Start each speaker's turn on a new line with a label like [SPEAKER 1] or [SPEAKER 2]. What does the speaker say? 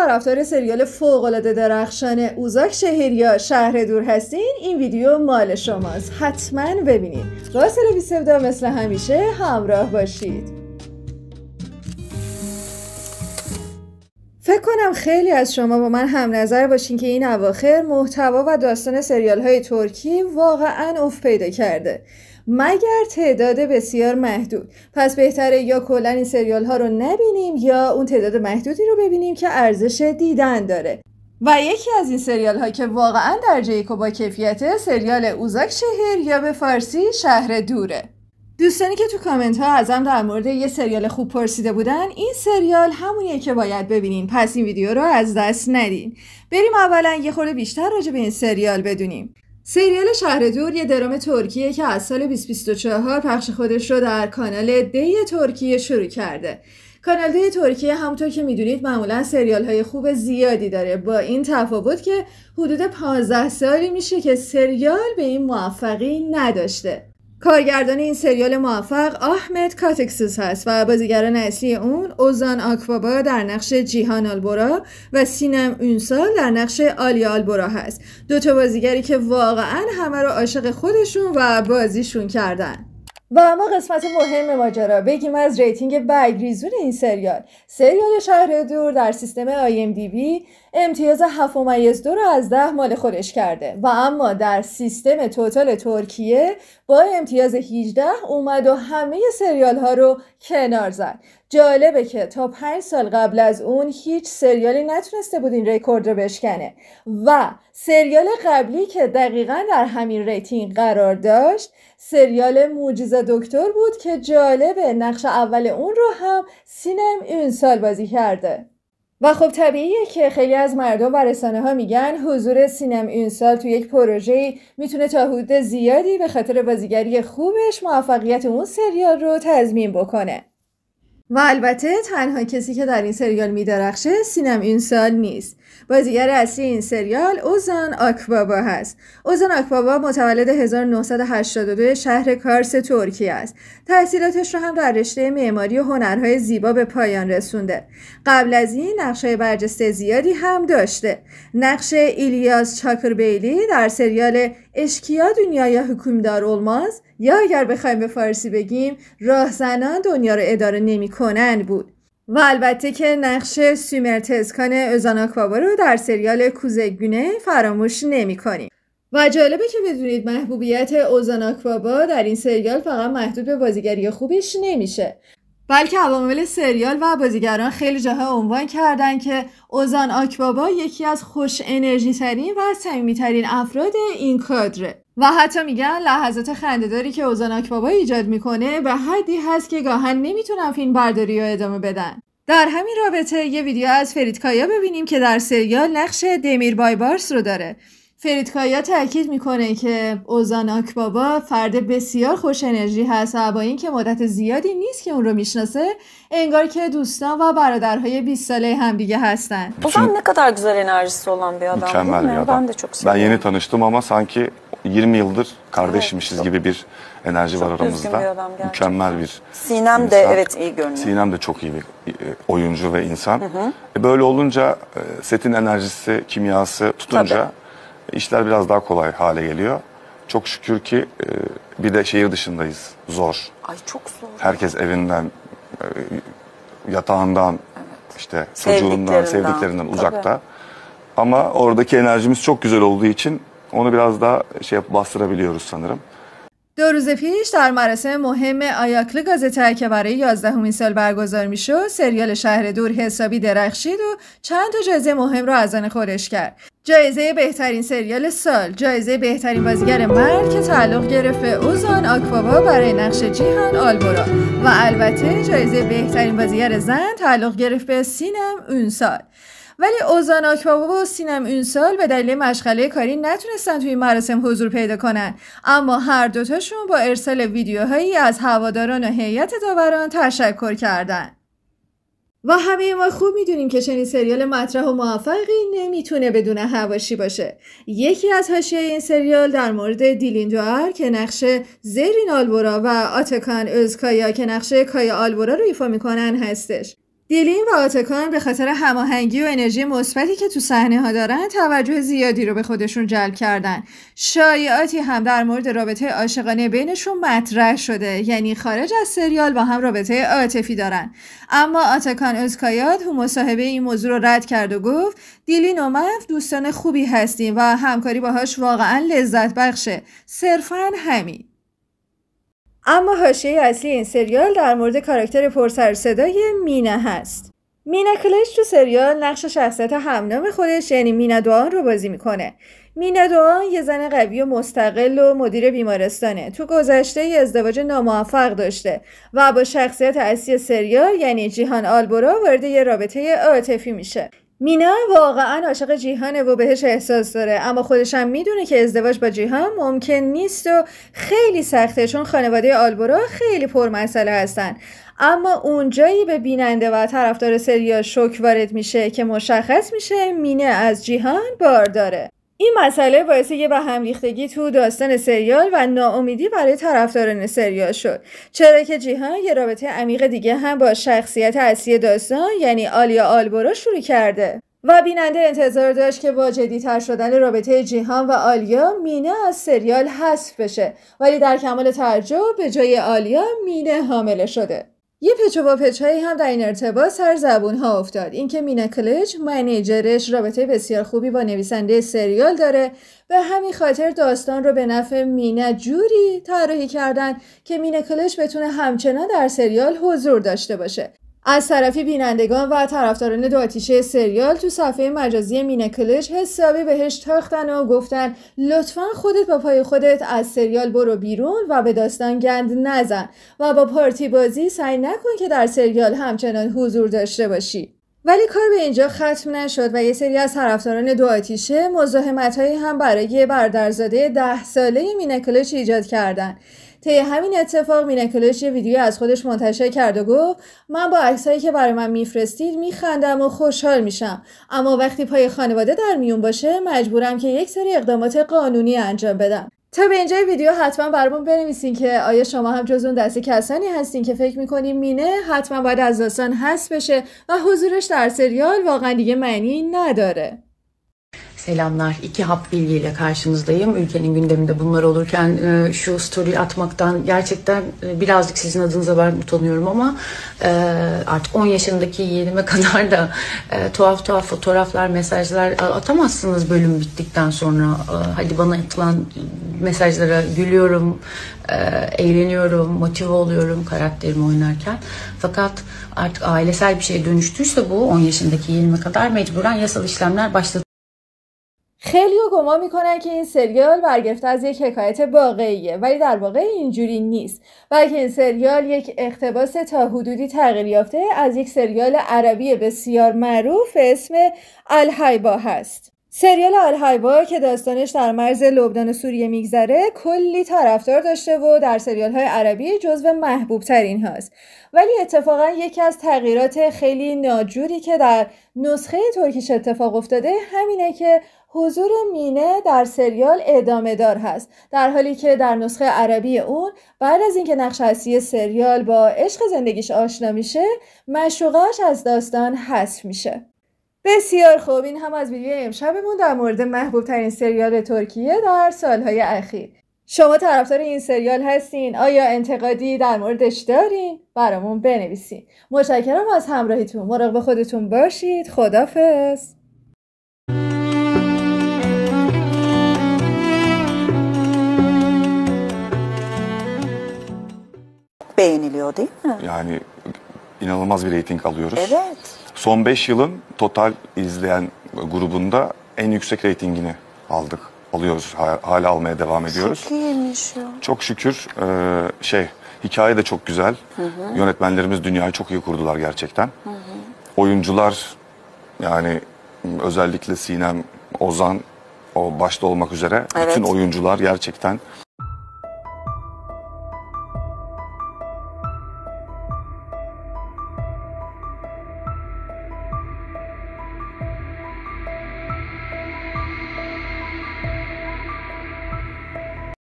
[SPEAKER 1] طرفدار سریال فوق‌العاده درخشان اوزاک شهریا شهر دور هستین، این ویدیو مال شماست. حتما ببینید. با سلوی سودا مثل همیشه همراه باشید. فکر کنم خیلی از شما با من هم نظر باشین که این اواخر محتوا و داستان سریال‌های ترکی واقعاً افت پیدا کرده. مگر تعداد بسیار محدود. پس بهتره یا کلا این سریال ها رو نبینیم یا اون تعداد محدودی رو ببینیم که ارزش دیدن داره. و یکی از این سریال ها که واقعا درجه یک و با کیفیته سریال اوزاک شهر یا به فارسی شهر دوره. دوستانی که تو کامنت ها ازم در مورد یه سریال خوب پرسیده بودن، این سریال همونیه که باید ببینین، پس این ویدیو رو از دست ندین. بریم اولا یه خورده بیشتر راجع به این سریال بدونیم. سریال شهر دور یه درام ترکیه که از سال 2024 پخش خودش رو در کانال دی ترکیه شروع کرده. کانال دی ترکیه همونطور که میدونید معمولا سریال های خوب زیادی داره، با این تفاوت که حدود 15 سالی میشه که سریال به این موفقی نداشته. کارگردان این سریال موفق احمد کاتکسوس هست و بازیگران اصلی اون اوزان آکبابا در نقش جیهان آلبورا و سینم اونسال در نقش آلیا آلبورا هست. دوتا بازیگری که واقعا همه رو عاشق خودشون و بازیشون کردن. و اما قسمت مهم ماجرا، بگیم از ریتینگ برگریزون این سریال. سریال شهر دور در سیستم IMDb امتیاز 7.2 رو از 10 مال خودش کرده و اما در سیستم توتال ترکیه با امتیاز 18 اومد و همه سریال ها رو کنار زد. جالبه که تا 5 سال قبل از اون هیچ سریالی نتونسته بود این رکورد رو بشکنه و سریال قبلی که دقیقاً در همین ریتینگ قرار داشت سریال معجزه دکتر بود که جالبه نقش اول اون رو هم سینم اونسال بازی کرده. و خب طبیعیه که خیلی از مردم و رسانه ها میگن حضور سینم اونسال تو یک پروژه میتونه تا حدود زیادی به خاطر بازیگری خوبش موفقیت اون سریال رو تضمین بکنه. و البته تنها کسی که در این سریال میدرخشه سینم اونسال نیست. بازیگر اصلی این سریال اوزان آکبابا هست. اوزان آکبابا متولد 1982 شهر کارس ترکیه است. تحصیلاتش رو هم در رشته معماری و هنرهای زیبا به پایان رسونده. قبل از این نقش‌های برجسته زیادی هم داشته. نقش ایلیاس چاکربیلی در سریال اشکیا دنیای حکومدار olmaz یا اگر بخوایم به فارسی بگیم راهزنان دنیا رو اداره نمی‌کنن بود. و البته که نقش سومر تزکان اوزان آکبابا رو در سریال کوزگونه فراموش نمی‌کنیم. و جالبه که بدونید محبوبیت اوزان آکبابا در این سریال فقط محدود به بازیگری خوبش نمیشه، بلکه عوامل سریال و بازیگران خیلی جاها عنوان کردن که اوزان آکبابا یکی از خوش انرژی ترین و صمیمی ترین افراد این کادره. و حتی میگن لحظات خنده‌داری که اوزان آکبابا ایجاد میکنه به حدی هست که گاهن نمیتونن فیلم برداری رو ادامه بدن. در همین رابطه یه ویدیو از فریدکایا ببینیم که در سریال نقش دمیر بایبارس رو داره. فریدکایا تاکید میکنه که اوزان آکبابا فرد بسیار خوش انرژی هست و با اینکه مدت زیادی نیست که اون رو میشناسه انگار که دوستان و برادرهای 20 ساله همدیگه هستن.
[SPEAKER 2] Ozan ne kadar güzel enerjisi olan bir adam.
[SPEAKER 3] Mükemmel bir adam.
[SPEAKER 2] Ben de çok seviyorum.
[SPEAKER 3] Ben yeni tanıştım ama sanki 20 yıldır kardeşmişiz gibi bir enerji var aramızda.
[SPEAKER 2] Düzgün bir adam gerçekten.
[SPEAKER 3] Mükemmel bir
[SPEAKER 2] Sinem
[SPEAKER 3] insan.
[SPEAKER 2] de evet iyi görünüyor.
[SPEAKER 3] Sinem de çok iyi bir oyuncu ve insan. Böyle olunca setin enerjisi, kimyası tutunca işler biraz daha kolay hale geliyor. Çok şükür ki bir de şehir dışındayız. Zor.
[SPEAKER 2] Ay çok zor.
[SPEAKER 3] Herkes evinden, yatağından, işte çocuğundan, sevdiklerinden uzakta. Ama oradaki enerjimiz çok güzel olduğu için onu biraz daha bastırabiliyoruz sanırım.
[SPEAKER 1] 2 روز پیش در مراسم مهم آیاکل گازته که برای 11مین سال برگزار میشد سریال شهر دور حسابی درخشید و چند تا جایزه مهم رو از آن خودش کرد. جایزه بهترین سریال سال، جایزه بهترین بازیگر مرد که تعلق گرفت به اوزان آکبابا برای نقش جیهان آلبورا و البته جایزه بهترین بازیگر زن تعلق گرفت به سینم اونسال. ولی اوزان آکبابا و سینم اونسال به دلیل مشغله کاری نتونستن توی این مراسم حضور پیدا کنن، اما هر دوتاشون با ارسال ویدیوهایی از هواداران و هیئت داوران تشکر کردن. و همه ما خوب میدونیم که چنین سریال مطرح و موفقی نمیتونه بدون حواشی باشه. یکی از حاشیه این سریال در مورد دیلین دوار که نقش زرین آلبورا و آتکان özkaya که نقش کایا آلبورا رو ایفا میکنن هستش. دیلین و آتاکان به خاطر هماهنگی و انرژی مثبتی که تو صحنه ها دارن توجه زیادی رو به خودشون جلب کردن. شایعاتی هم در مورد رابطه عاشقانه بینشون مطرح شده، یعنی خارج از سریال با هم رابطه عاطفی دارن. اما آتاکان اوزکایات تو مصاحبه این موضوع رو رد کرد و گفت دیلین و من دوستان خوبی هستیم و همکاری باهاش واقعا لذت بخشه، صرفاً همین. اما حاشیه اصلی این سریال در مورد کاراکتر پرسر صدای مینا هست. مینا کلش تو سریال نقش شخصیت همنام خودش یعنی مینا دوآن رو بازی میکنه. مینا دوآن یه زن قوی و مستقل و مدیر بیمارستانه. تو گذشته یه ازدواج ناموفق داشته و با شخصیت اصلی سریال یعنی جیهان آلبورا وارد یه رابطه عاطفی میشه. مینا واقعا عاشق جیهانه و بهش احساس داره، اما خودش هم میدونه که ازدواج با جیهان ممکن نیست و خیلی سخته، چون خانواده آلبورا خیلی پرمسئله هستن. اما اونجایی به بیننده و طرفدار سریال شوک وارد میشه که مشخص میشه مینا از جیهان بارداره. این مسئله باعث یه به هم ریختگی تو داستان سریال و ناامیدی برای طرفداران سریال شد، چرا که جیهان یه رابطه عمیق دیگه هم با شخصیت اصلی داستان یعنی آلیا آلبورا شروع کرده و بیننده انتظار داشت که با جدی‌تر شدن رابطه جیهان و آلیا مینا از سریال حذف بشه، ولی در کمال تعجب به جای آلیا مینا حامله شده. یه پچ و واپچ‌هایی هم در این ارتباط سر زبون‌ها افتاد، اینکه مینا کلج منیجرش رابطه بسیار خوبی با نویسنده سریال داره، به همین خاطر داستان رو به نفع مینا جوری طراحی کردن که مینا کلج بتونه همچنان در سریال حضور داشته باشه. از طرفی بینندگان و طرفداران دو آتیشه سریال تو صفحه مجازی مینا کلج حسابی بهش تاختن و گفتن لطفاً خودت با پای خودت از سریال برو بیرون و به داستان گند نزن و با پارتی بازی سعی نکن که در سریال همچنان حضور داشته باشی. ولی کار به اینجا ختم نشد و یه سری از طرفداران دو آتیشه مزاحمت‌هایی هم برای برادرزاده 10 ساله مینا کلج ایجاد کردن. طی همین اتفاق مینا کلج یه ویدیو از خودش منتشر کرد و گفت من با عکسایی که برای من میفرستید میخندم و خوشحال میشم، اما وقتی پای خانواده در میون باشه مجبورم که یک سری اقدامات قانونی انجام بدم. تا به اینجای ویدیو حتما برامون بنویسین که آیا شما هم جز اون دسته کسانی هستین که fake میکنین مینه حتما باید از داستان حذف بشه و حضورش در serial واقعا دیگه معنی نداره.
[SPEAKER 4] Selamlar. 2 hap bilgiyle karşınızdayım. Ülkenin gündeminde bunlar olurken şu story atmaktan gerçekten birazcık sizin adınıza ben utanıyorum ama artık 10 yaşındaki yeğenime kadar da tuhaf tuhaf fotoğraflar, mesajlar atamazsınız bölüm bittikten sonra. Hadi bana atılan mesajlara gülüyorum, eğleniyorum, motive oluyorum karakterimi oynarken. Fakat artık ailesel bir şeye dönüştüyse bu 10 yaşındaki yeğenime kadar mecburen yasal işlemler başladı.
[SPEAKER 1] خیلی گمان میکنن که این سریال برگرفته از یک حکایت واقعیه، ولی در واقع اینجوری نیست، بلکه این سریال یک اقتباس تا حدودی تغییر یافته از یک سریال عربی بسیار معروف به اسم الحیبا هست. سریال الحیبا که داستانش در مرز لبنان و سوریه میگذره کلی طرفدار داشته و در سریال‌های عربی جزو محبوب ترین هاست، ولی اتفاقا یکی از تغییرات خیلی ناجوری که در نسخه ترکیش اتفاق افتاده همینه که حضور مینه در سریال ادامه دار هست، در حالی که در نسخه عربی اون بعد از اینکه نقش اصلی سریال با عشق زندگیش آشنا میشه معشوقش از داستان حذف میشه. بسیار خوب، این هم از ویدیو امشبمون در مورد محبوب ترین سریال ترکیه در سالهای اخیر. شما طرفدار این سریال هستین؟ آیا انتقادی در موردش دارین؟ برامون بنویسین. متشکرم از همراهیتون. مراقب خودتون باشید. خداحافظ.
[SPEAKER 2] Beğeniliyor değil mi?
[SPEAKER 3] Yani inanılmaz bir reyting alıyoruz.
[SPEAKER 2] Evet.
[SPEAKER 3] Son 5 yılın total izleyen grubunda en yüksek reytingini alıyoruz. Hala almaya devam ediyoruz.
[SPEAKER 2] Çok iyiymiş ya.
[SPEAKER 3] Çok şükür hikaye de çok güzel. Yönetmenlerimiz dünyayı çok iyi kurdular gerçekten. Oyuncular yani özellikle Sinem, Ozan o başta olmak üzere bütün oyuncular gerçekten